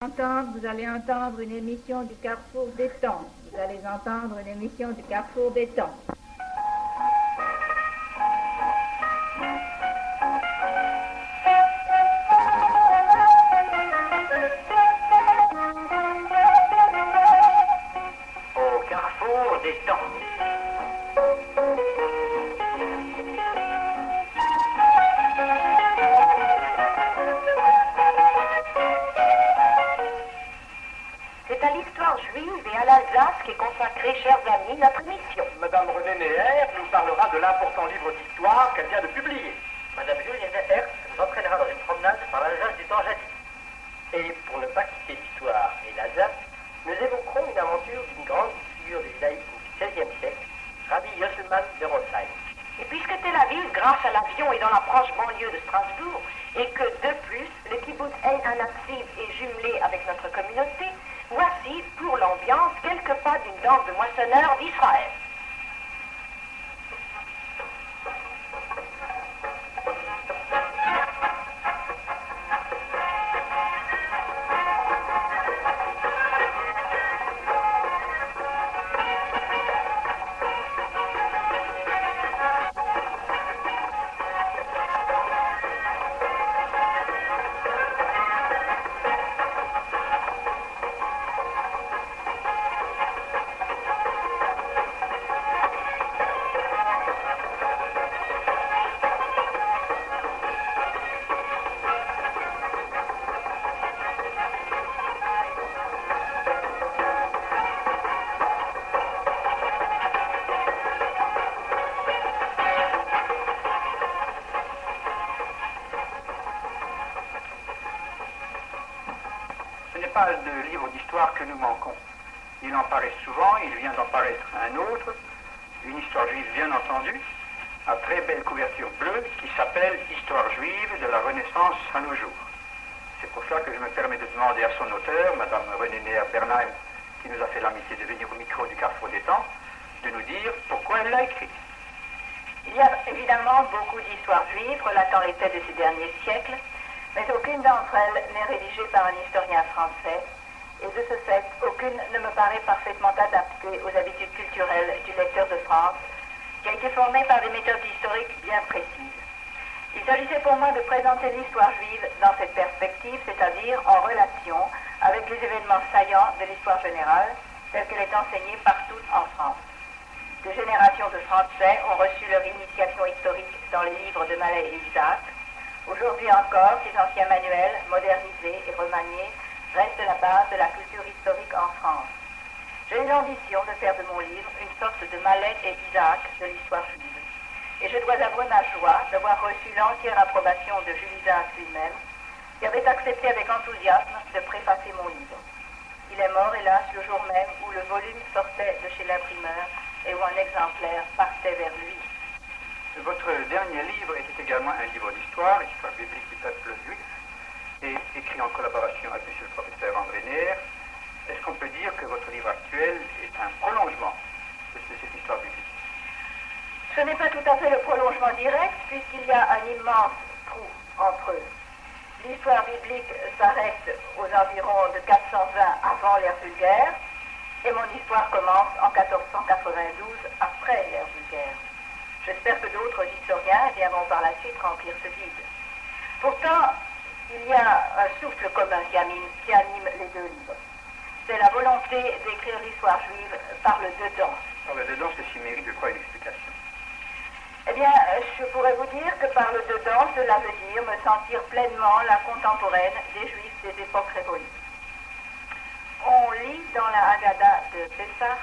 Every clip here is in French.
Vous allez entendre une émission du Carrefour des Temps. Vous allez entendre une émission du Carrefour des Temps. Au Carrefour des Temps. C'est à l'histoire juive et à l'Alsace qu'est consacrée, chers amis, notre émission. Madame Renée Neher nous parlera de l'important livre d'histoire qu'elle vient de publier. Madame Julienne Hertz nous entraînera dans une promenade par l'Alsace du temps jadis. Et pour ne pas quitter l'histoire et l'Alsace, nous évoquerons une aventure d'une grande figure du judaïsme du XVIe siècle, Rabbi Yosselman de Rosheim. Et puisque Tel Aviv, grâce à l'avion, est dans la proche banlieue de Strasbourg, et que de plus, le kibbutz Ein Anatsiv est jumelé avec notre communauté, voici, pour l'ambiance, quelques pas d'une danse de moissonneurs d'Israël. De livres d'histoire que nous manquons. Il en paraît souvent, il vient d'en paraître un autre, une histoire juive bien entendue, à très belle couverture bleue, qui s'appelle Histoire juive de la Renaissance à nos jours. C'est pour cela que je me permets de demander à son auteur, Madame Renée Neher Bernheim, qui nous a fait l'amitié de venir au micro du Carrefour des Temps, de nous dire pourquoi elle l'a écrit. Il y a évidemment beaucoup d'histoires juives relatant les faits de ces derniers siècles, mais aucune d'entre elles n'est rédigée par un historien français, et de ce fait, aucune ne me paraît parfaitement adaptée aux habitudes culturelles du lecteur de France, qui a été formé par des méthodes historiques bien précises. Il s'agissait pour moi de présenter l'histoire juive dans cette perspective, c'est-à-dire en relation avec les événements saillants de l'histoire générale, telle qu'elle est enseignée partout en France. Des générations de Français ont reçu leur initiation historique dans les livres de Mallet et Isaac. Aujourd'hui encore, ces anciens manuels, modernisés et remaniés, restent la base de la culture historique en France. J'ai eu l'ambition de faire de mon livre une sorte de Mallet et Isaac de l'histoire juive. Et je dois avouer ma joie d'avoir reçu l'entière approbation de Jules Isaac lui-même, qui avait accepté avec enthousiasme de préfacer mon livre. Il est mort, hélas, le jour même où le volume sortait de chez l'imprimeur et où un exemplaire partait vers lui. Votre dernier livre était également un livre d'histoire, histoire biblique du peuple juif, et écrit en collaboration avec M. le professeur André Neher. Est-ce qu'on peut dire que votre livre actuel est un prolongement de cette histoire biblique? Ce n'est pas tout à fait le prolongement direct, puisqu'il y a un immense trou entre eux. L'histoire biblique s'arrête aux environs de 420 avant l'ère vulgaire, et mon histoire commence en 1492 après l'ère vulgaire. J'espère que d'autres historiens viendront par la suite remplir ce vide. Pourtant, il y a un souffle commun qui anime les deux livres. C'est la volonté d'écrire l'histoire juive par le dedans. Par le dedans, ceci mérite, je crois, une explication. Eh bien, je pourrais vous dire que par le dedans, cela veut dire me sentir pleinement la contemporaine des Juifs des époques révolues. On lit dans la Haggadah de Pessah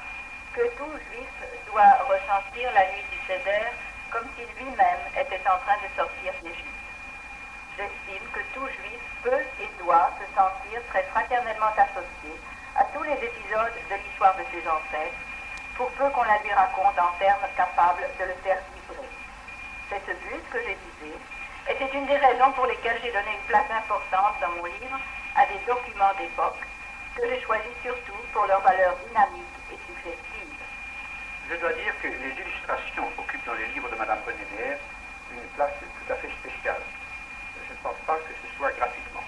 que tout Juif doit ressentir la nuit du Seder comme si lui-même était en train de sortir d'Égypte. J'estime que tout Juif peut et doit se sentir très fraternellement associé à tous les épisodes de l'histoire de ses ancêtres, pour peu qu'on la lui raconte en termes capables de le faire vibrer. C'est ce but que j'ai visé, et c'est une des raisons pour lesquelles j'ai donné une place importante dans mon livre à des documents d'époque, que j'ai choisis surtout pour leur valeur dynamique et suggestive. Je dois dire que les illustrations occupent dans les livres de Mme Renée Neher une place tout à fait spéciale. Je ne pense pas que ce soit gratuitement.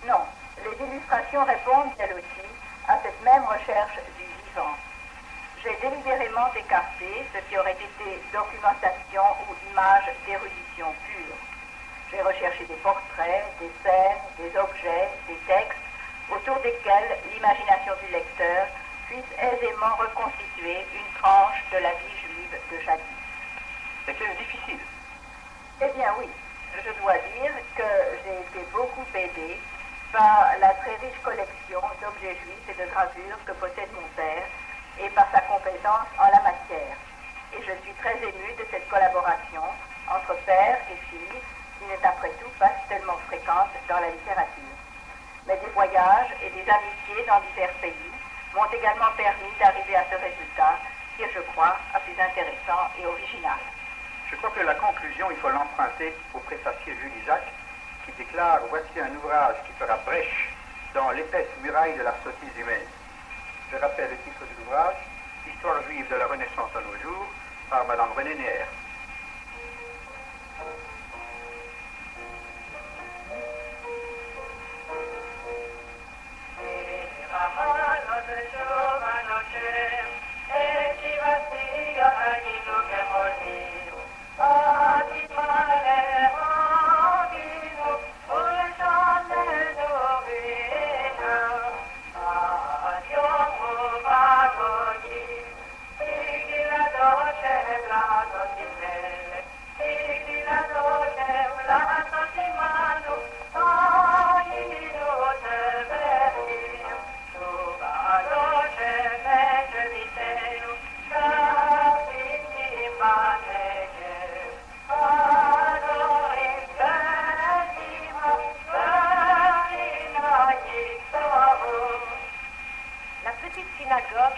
Non, Les illustrations répondent, elles aussi, à cette même recherche du vivant. J'ai délibérément écarté ce qui aurait été documentation ou image d'érudition pure. J'ai recherché des portraits, des scènes, des objets, des textes, autour desquels l'imagination du lecteur puisse aisément reconstituer une tranche de la vie juive de jadis. Était-ce difficile? Eh bien oui, je dois dire que j'ai été beaucoup aidé par la très riche collection d'objets juifs et de gravures que possède mon père et par sa compétence en la matière. Et je suis très émue de cette collaboration entre père et fille qui n'est après tout pas tellement fréquente dans la littérature. Mais des voyages et des amitiés dans divers pays m'ont également permis d'arriver à ce résultat qui est, je crois, à plus intéressant et original. Je crois que la conclusion, il faut l'emprunter au préfacier Jules Isaac, qui déclare « Voici un ouvrage qui fera brèche dans l'épaisse muraille de la sottise humaine ». Je rappelle le titre de l'ouvrage, « Histoire juive de la Renaissance à nos jours » par Madame René Neher.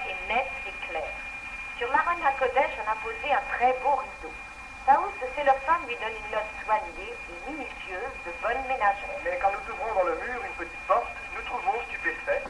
Est nette et claire. Sur l'Aron HaKodesh, on a posé un très beau rideau. Taous, le cellophane lui donne une note soignée et minutieuse de bonne ménagère. Mais quand nous ouvrons dans le mur une petite porte, nous trouvons stupéfaits